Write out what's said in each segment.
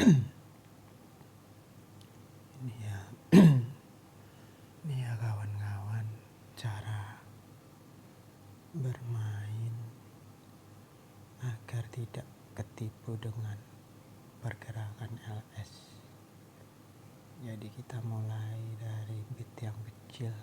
Ini ya, ini ya kawan-kawan, cara bermain agar tidak ketipu dengan pergerakan LS. Jadi kita mulai dari beat yang kecil.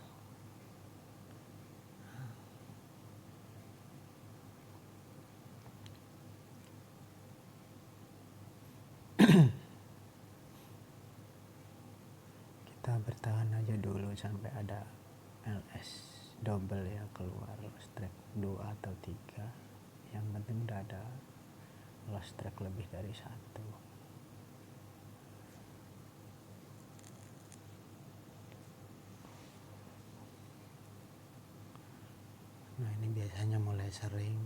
Kita bertahan aja dulu sampai ada LS double ya keluar lost track 2 atau 3. Yang penting udah ada lost track lebih dari 1. Nah, ini biasanya mulai sering.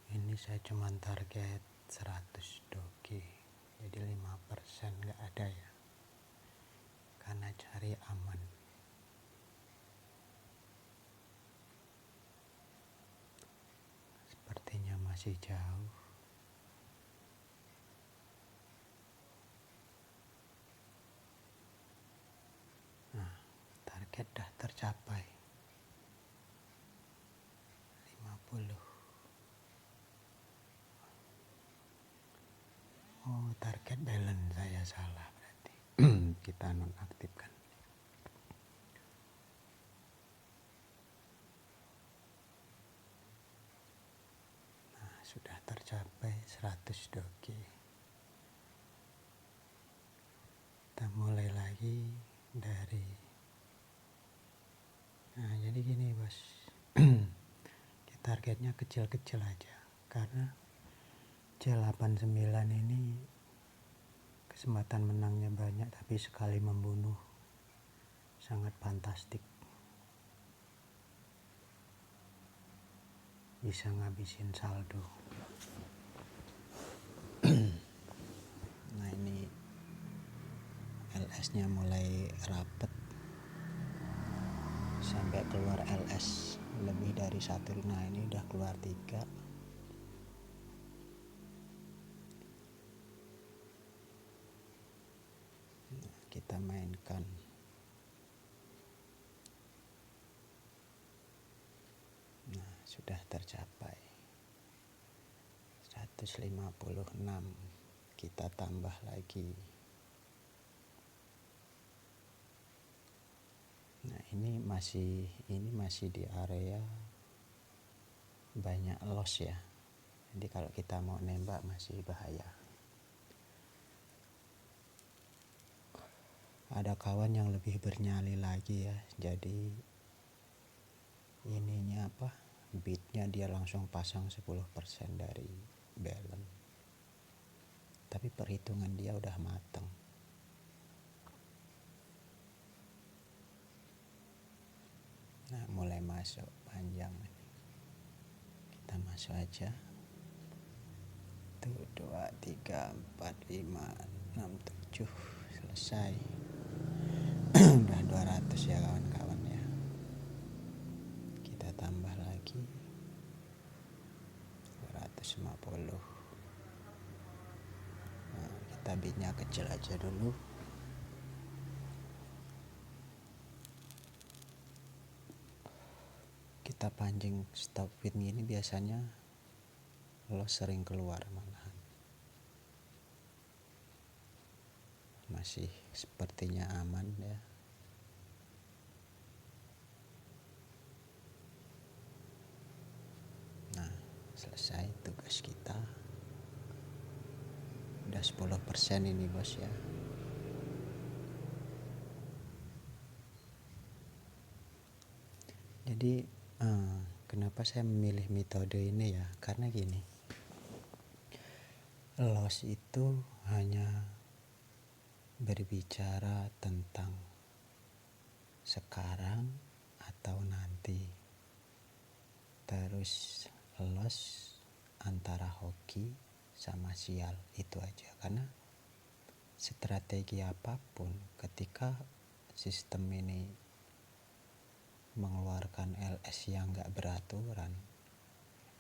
Ini saya cuma target 100 doge, jadi 5% nggak ada ya, karena cari aman. Sepertinya masih jauh. Nah, target dah tercapai 50. Oh, target balance saya salah berarti. Kita nonaktifkan. Nah, sudah tercapai 100 doge. Kita mulai lagi dari. Nah, jadi gini bos. Targetnya kecil-kecil aja, karena C89 ini kesempatan menangnya banyak, tapi sekali membunuh sangat fantastik, bisa ngabisin saldo. Nah, ini LS nya mulai rapet sampai keluar LS lebih dari 1. Nah, ini udah keluar 3. Nah, kita mainkan. Nah, sudah tercapai 156. Kita tambah lagi. Nah, ini masih di area banyak loss ya. Jadi kalau kita mau nembak masih bahaya. Ada kawan yang lebih bernyali lagi ya. Jadi ininya beatnya dia langsung pasang 10% dari balance. Tapi perhitungan dia udah mateng. Nah, mulai masuk panjang ini. Kita masuk aja. 1, 2, 3, 4, 5, 6, 7. Selesai. Udah 200 ya kawan-kawan ya. Kita tambah lagi 250. Nah, kita bidnya kecil aja dulu. Kita pancing stop win ini biasanya loss sering keluar malahan. Masih sepertinya aman ya. Nah, selesai tugas kita. Udah 10% ini bos ya. Jadi kenapa saya memilih metode ini ya, karena gini, loss itu hanya berbicara tentang sekarang atau nanti. Terus loss antara hoki sama sial, itu aja. Karena strategi apapun, ketika sistem ini mengeluarkan LS yang gak beraturan,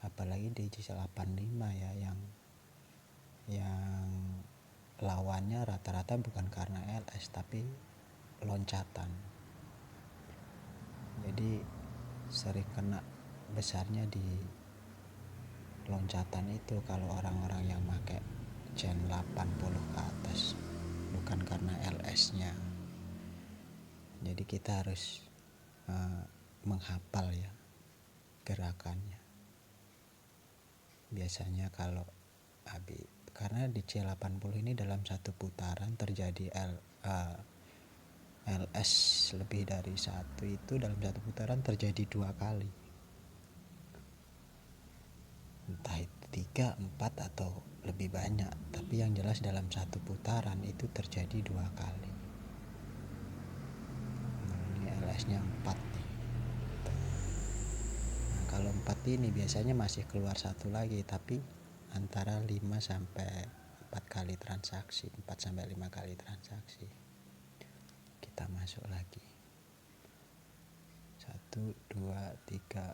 apalagi di G85 ya, yang lawannya rata-rata bukan karena LS tapi loncatan, jadi sering kena besarnya di loncatan itu kalau orang-orang yang pakai Gen 80 ke atas, bukan karena LS nya. Jadi kita harus menghafal ya gerakannya. Biasanya kalau karena di C80 ini dalam satu putaran terjadi LS lebih dari satu, itu dalam satu putaran terjadi 2 kali, entah itu 3, 4 atau lebih banyak, tapi yang jelas dalam satu putaran itu terjadi 2 kali. Ini LS nya 4 nih. Nah, kalau 4 ini biasanya masih keluar satu lagi, tapi antara 5 sampai 4 kali transaksi, 4 sampai 5 kali transaksi. Kita masuk lagi. 1, 2, 3,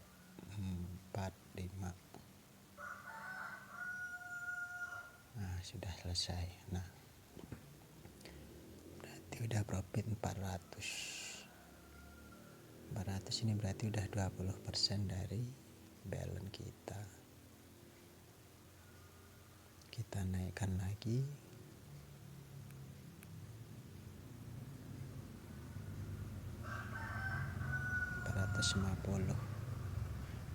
4, 5. Nah, sudah selesai. Nah, berarti udah profit 400. 400 ini berarti udah 20% dari balance kita. Kita naikkan lagi. $450.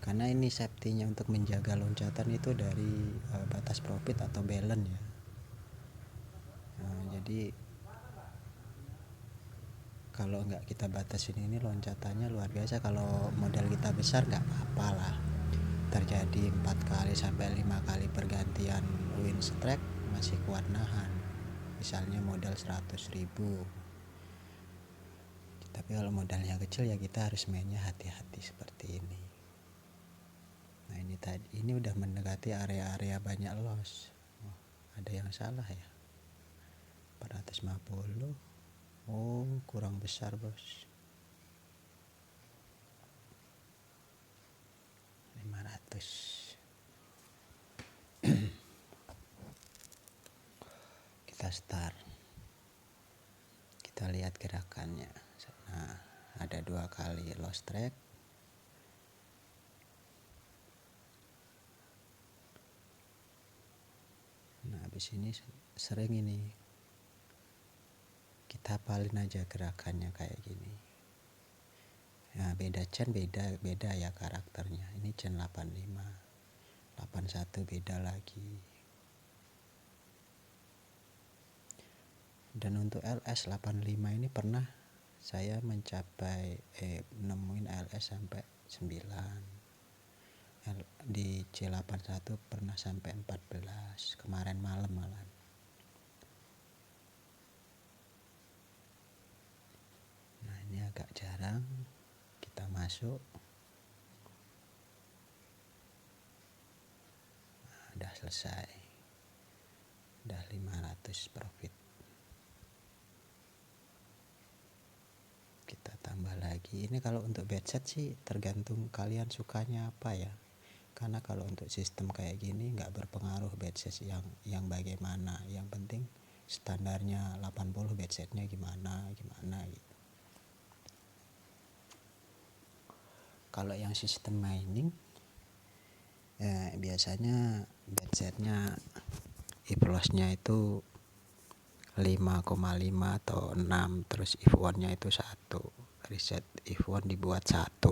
Karena ini safety-nya untuk menjaga loncatan itu dari batas profit atau balance ya. Nah, jadi kalau nggak kita batasin ini loncatannya luar biasa. Kalau modal kita besar nggak apa-apa lah, terjadi 4 kali sampai 5 kali pergantian win strike masih kuat nahan. Misalnya modal 100.000, tapi kalau modalnya kecil ya kita harus mainnya hati-hati seperti ini. Nah, ini udah mendekati area-area banyak loss. Ada yang salah ya. 450. Oh, kurang besar bos. 500. Kita start. Kita lihat gerakannya. Nah, ada 2 kali loss track. Nah, habis ini sering ini kita hafalin aja gerakannya kayak gini. Nah, beda chain beda ya karakternya. Ini chain 85, 81 beda lagi. Dan untuk LS 85 ini pernah saya mencapai nemuin LS sampai 9. Di C81 pernah sampai 14 kemarin malam malam. Nah, ini agak jarang kita masuk. Nah, udah selesai, udah 500 profit. Kita tambah lagi. Ini kalau untuk bed set sih tergantung kalian sukanya apa ya. Karena kalau untuk sistem kayak gini nggak berpengaruh bed set yang bagaimana. Yang penting standarnya 80 bed setnya gimana gitu. Kalau yang sistem mining biasanya bed setnya if loss-nya itu 5,5 atau 6, terus if one-nya itu 1. Reset if one dibuat 1.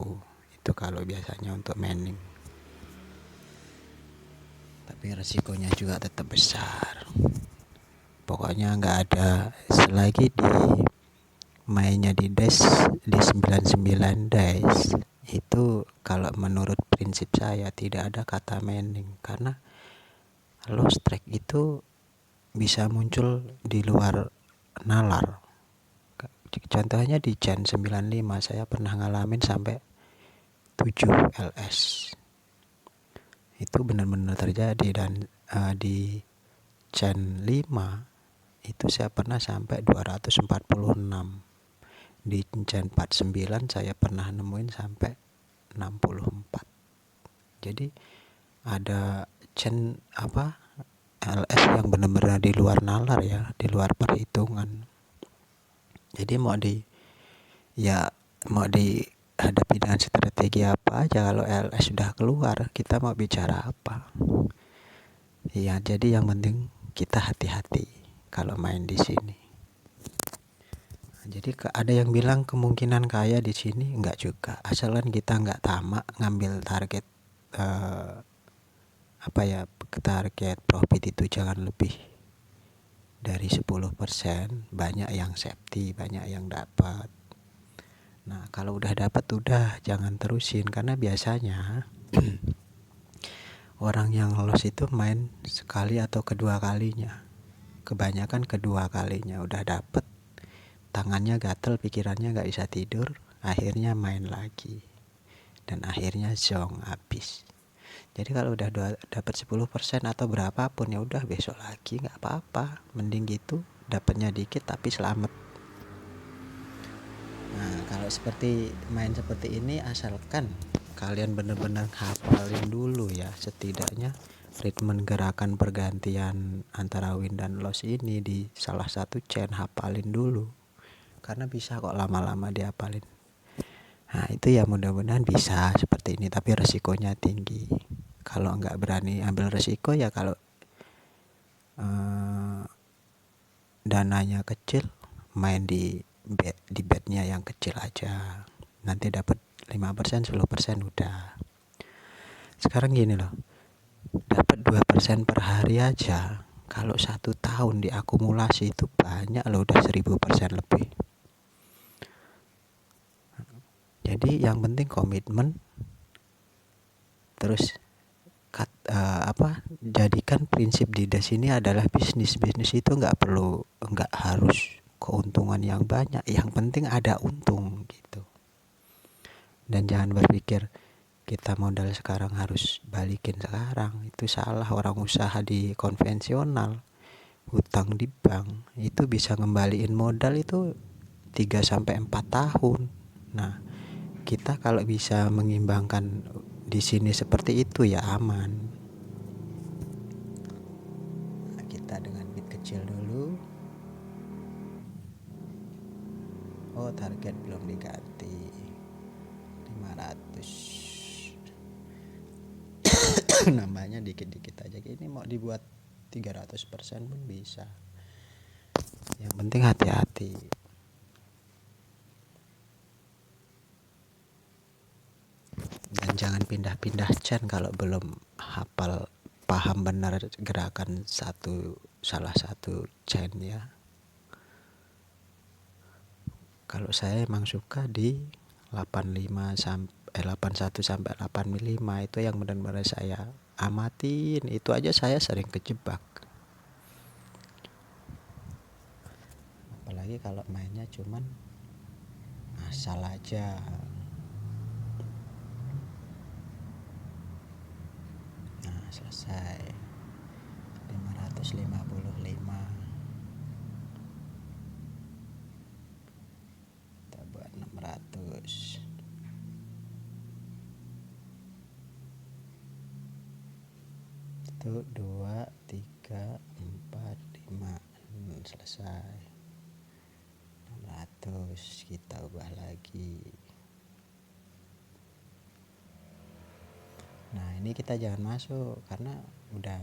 Itu kalau biasanya untuk mining. Tapi resikonya juga tetap besar. Pokoknya nggak ada, selagi di mainnya di dash di 99 dash itu, kalau menurut prinsip saya tidak ada kata mining, karena loss track itu bisa muncul di luar nalar. Contohnya di chain 95 saya pernah ngalamin sampai 7 LS. Itu benar-benar terjadi. Dan di chain 5 itu saya pernah sampai 246. Di chain 49 saya pernah nemuin sampai 64. Jadi ada chain LS yang benar-benar di luar nalar ya, di luar perhitungan. Jadi mau dihadapi dengan strategi apa aja, kalau LS sudah keluar kita mau bicara apa? Ya, jadi yang penting kita hati-hati kalau main di sini. Jadi ada yang bilang kemungkinan kaya di sini, enggak juga. Asalkan kita enggak tamak ngambil target target profit itu jangan lebih dari 10%. Banyak yang safety, banyak yang dapat. Nah, kalau udah dapat udah jangan terusin, karena biasanya orang yang loss itu main sekali atau kedua kalinya. Kebanyakan kedua kalinya udah dapat, tangannya gatel, pikirannya nggak bisa tidur, akhirnya main lagi dan akhirnya zong habis. Jadi kalau udah dapat 10% atau berapapun ya udah besok lagi, nggak apa-apa, mending gitu dapatnya dikit tapi selamat. Nah, kalau main seperti ini, asalkan kalian benar-benar hafalin dulu ya, setidaknya ritme gerakan pergantian antara win dan loss ini di salah satu chain, hafalin dulu, karena bisa kok lama-lama dihafalin. Nah, itu ya mudah-mudahan bisa seperti ini, tapi resikonya tinggi. Kalau nggak berani ambil resiko ya, kalau dananya kecil, main di bednya yang kecil aja, nanti dapat 5%, 10% udah. Sekarang gini loh, dapat 2% per hari aja, kalau 1 tahun diakumulasi itu banyak loh, udah 1000% lebih. Jadi yang penting komitmen, terus jadikan prinsip di sini adalah bisnis itu nggak harus keuntungan yang banyak, yang penting ada untung gitu. Dan jangan berpikir kita modal sekarang harus balikin sekarang, itu salah. Orang usaha di konvensional, hutang di bank, itu bisa ngembaliin modal itu 3-4 tahun. Nah, kita kalau bisa mengimbangkan di sini seperti itu ya aman. Nah, kita dengan bid kecil dulu. Oh, target belum diganti 500. Nambahnya dikit-dikit aja. Ini mau dibuat 300% pun bisa. Yang penting hati-hati. Dan jangan pindah-pindah chain kalau belum paham benar gerakan salah satu chain ya. Kalau saya emang suka di 81 sampai 85, itu yang benar-benar saya amatin. Itu aja saya sering kejebak. Apalagi kalau mainnya cuman asal aja. Nah, selesai 555. Kita buat 600. Itu 2, 3, 4, 5. Selesai 600. Kita ubah lagi. Nah, ini kita jangan masuk karena udah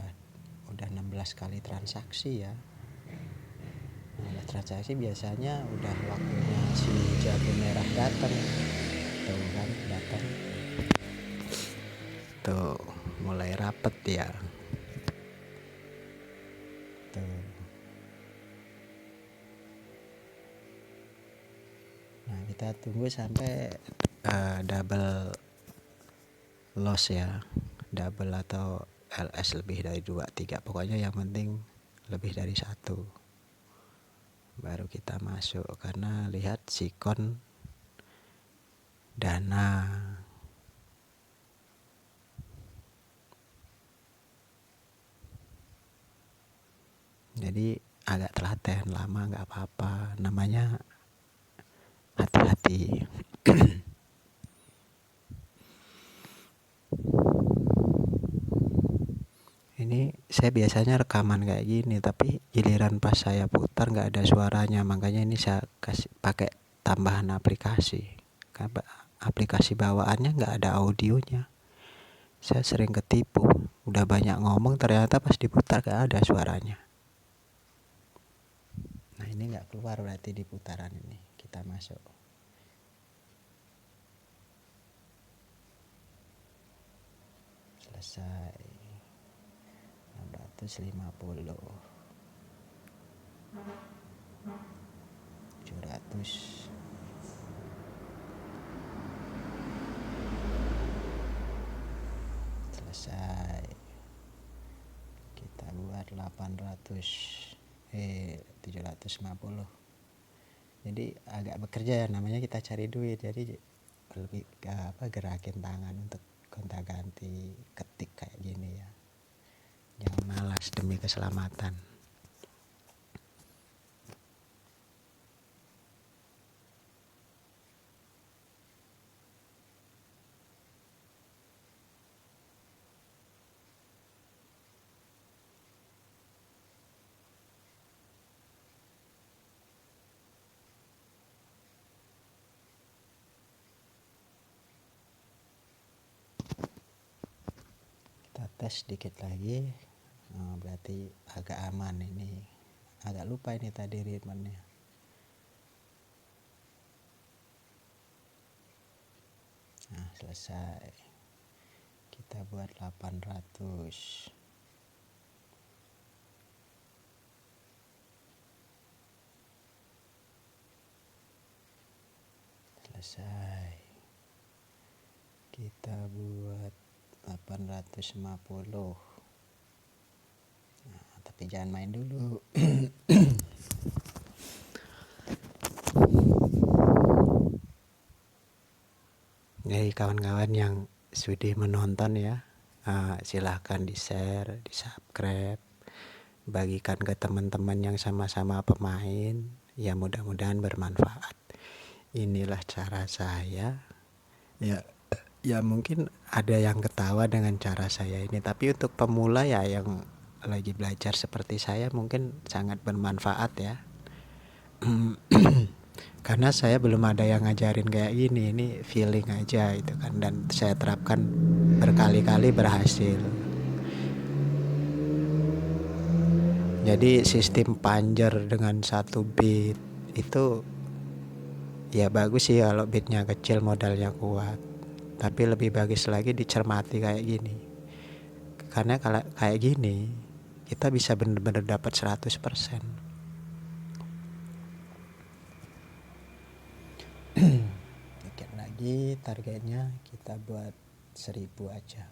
16 kali transaksi ya. Nah, transaksi biasanya udah waktunya si jago merah datang. Tuh kan, datang. Tuh, mulai rapet ya. Tuh. Nah, kita tunggu sampai double loss ya, double atau LS lebih dari 2, 3, pokoknya yang penting lebih dari 1, baru kita masuk. Karena lihat sikon dana. Jadi agak telaten lama nggak apa-apa, namanya hati-hati. Ini saya biasanya rekaman kayak gini, tapi giliran pas saya putar nggak ada suaranya, makanya ini saya kasih pakai tambahan aplikasi. Karena aplikasi bawaannya nggak ada audionya. Saya sering ketipu, udah banyak ngomong ternyata pas diputar nggak ada suaranya. Nah ini nggak keluar berarti di putaran ini. Kita masuk. Selesai. 650. 700. Selesai. Kita buat 750. Jadi agak bekerja ya, namanya kita cari duit, jadi lebih gerakin tangan untuk gonta-ganti ketik kayak gini ya. Jangan malas demi keselamatan. Kita tes sedikit lagi. Berarti agak aman ini. Agak lupa ini tadi ritmenya. Nah selesai. Kita buat 800. Selesai. Kita buat 850. Nah, tapi jangan main dulu. Jadi kawan-kawan yang sudi menonton ya, silahkan di-share, di-subscribe, bagikan ke teman-teman yang sama-sama pemain, ya mudah-mudahan bermanfaat. Inilah cara saya. Ya mungkin ada yang ketawa dengan cara saya ini, tapi untuk pemula ya yang lagi belajar seperti saya mungkin sangat bermanfaat ya. Karena saya belum ada yang ngajarin kayak gini, ini feeling aja itu kan, dan saya terapkan berkali-kali berhasil. Jadi sistem panjer dengan 1 beat itu ya bagus sih kalau beatnya kecil modalnya kuat, tapi lebih bagus lagi dicermati kayak gini. Karena kalau kayak gini kita bisa bener-bener dapat 100%. Dikit lagi targetnya kita buat 1000 aja.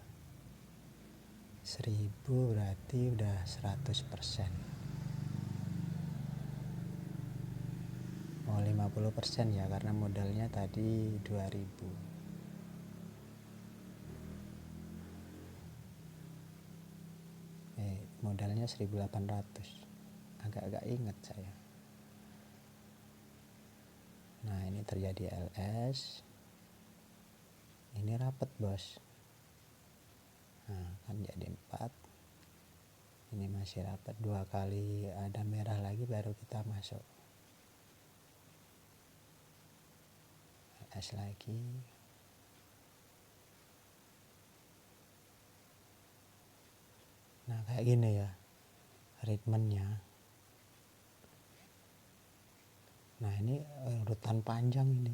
1000 berarti udah 100%. Mau 50% ya karena modalnya tadi 2000. Modalnya 1800. Agak-agak inget saya. Nah ini terjadi LS. Ini rapet bos. Nah kan jadi 4. Ini masih rapet, 2 kali ada merah lagi baru kita masuk. LS lagi. Nah kayak gini ya ritmenya. Nah ini urutan panjang ini.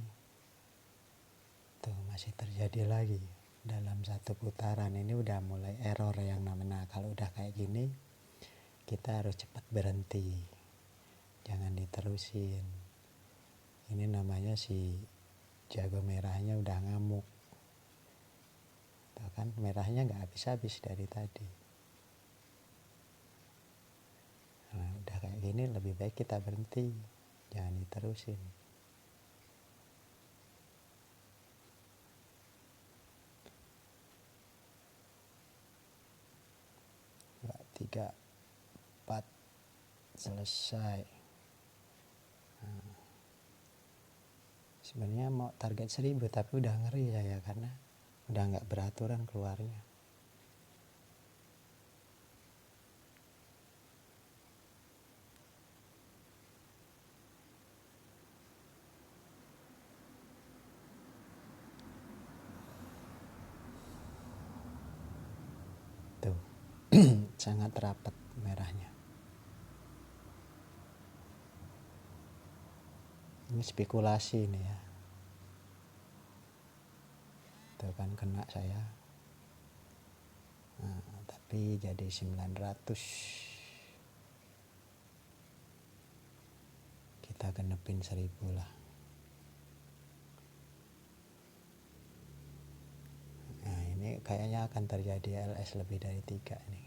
Tuh masih terjadi lagi dalam satu putaran. Ini udah mulai error yang namanya. Kalau udah kayak gini kita harus cepat berhenti, jangan diterusin. Ini namanya si jago merahnya udah ngamuk. Tuh kan merahnya nggak habis-habis dari tadi. Nah udah kayak gini lebih baik kita berhenti, jangan diterusin. 2, 3, 4, selesai. Sebenarnya mau target 1000 tapi udah ngeri saya karena udah nggak beraturan keluarnya. Tuh sangat rapat merahnya. Ini spekulasi nih ya. Tuh kan kena saya. Nah, tapi jadi 900. Kita genepin 1000 lah. Nah, ini kayaknya akan terjadi LS lebih dari 3 nih.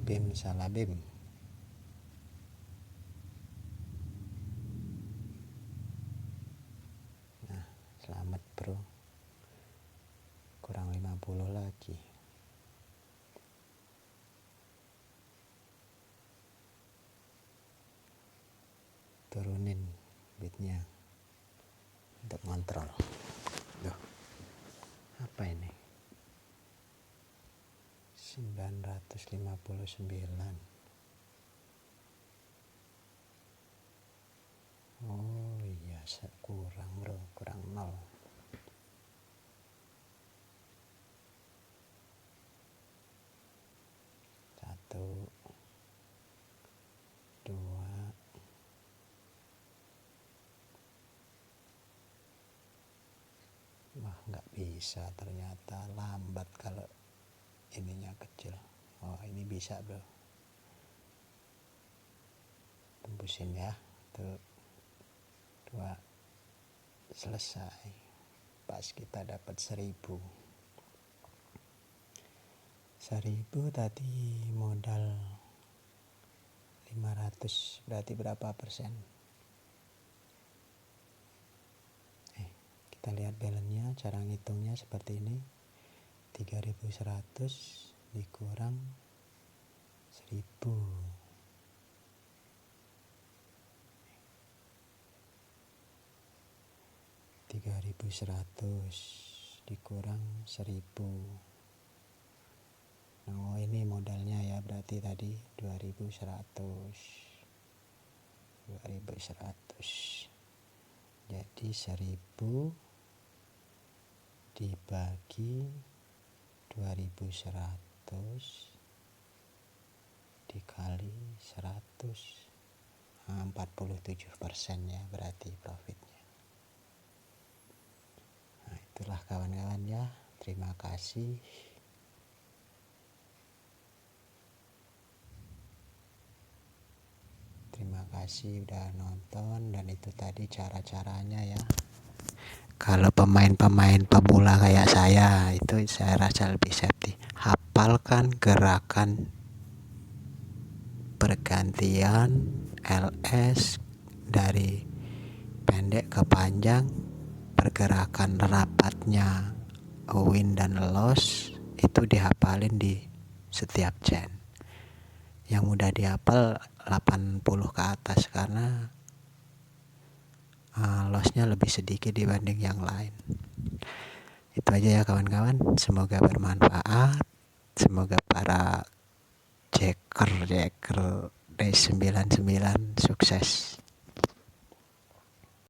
BIM salah BIM. Nah, selamat bro. Kurang 50 lagi. Turunin bitnya untuk kontrol. Duh, apa ini? 959. Oh iya, kurang bro, kurang 0. Satu, 2, wah nggak bisa ternyata, lambat kalau ininya kecil. Oh ini bisa bro, tembusin ya. Tuh 2, selesai. Pas kita dapat 1000. 1000 tadi modal 500, berarti berapa persen? Kita lihat balance-nya, cara ngitungnya seperti ini. 3100 dikurang 1000. 3100 dikurang 1000. Nah, ini modalnya ya, berarti tadi 2100. Jadi 1000 dibagi 2100 dikali 100. 47% ya berarti profitnya. Nah, itulah kawan-kawan ya. Terima kasih. Terima kasih udah nonton, dan itu tadi cara-caranya ya. Kalau pemain-pemain pemula kayak saya, itu saya rasa lebih safety. Hafalkan gerakan pergantian LS dari pendek ke panjang, pergerakan rapatnya win dan loss, itu dihafalin di setiap chain. Yang mudah dihafal 80 ke atas karena lossnya lebih sedikit dibanding yang lain. Itu aja ya kawan-kawan, semoga bermanfaat. Semoga para Jacker D99 sukses.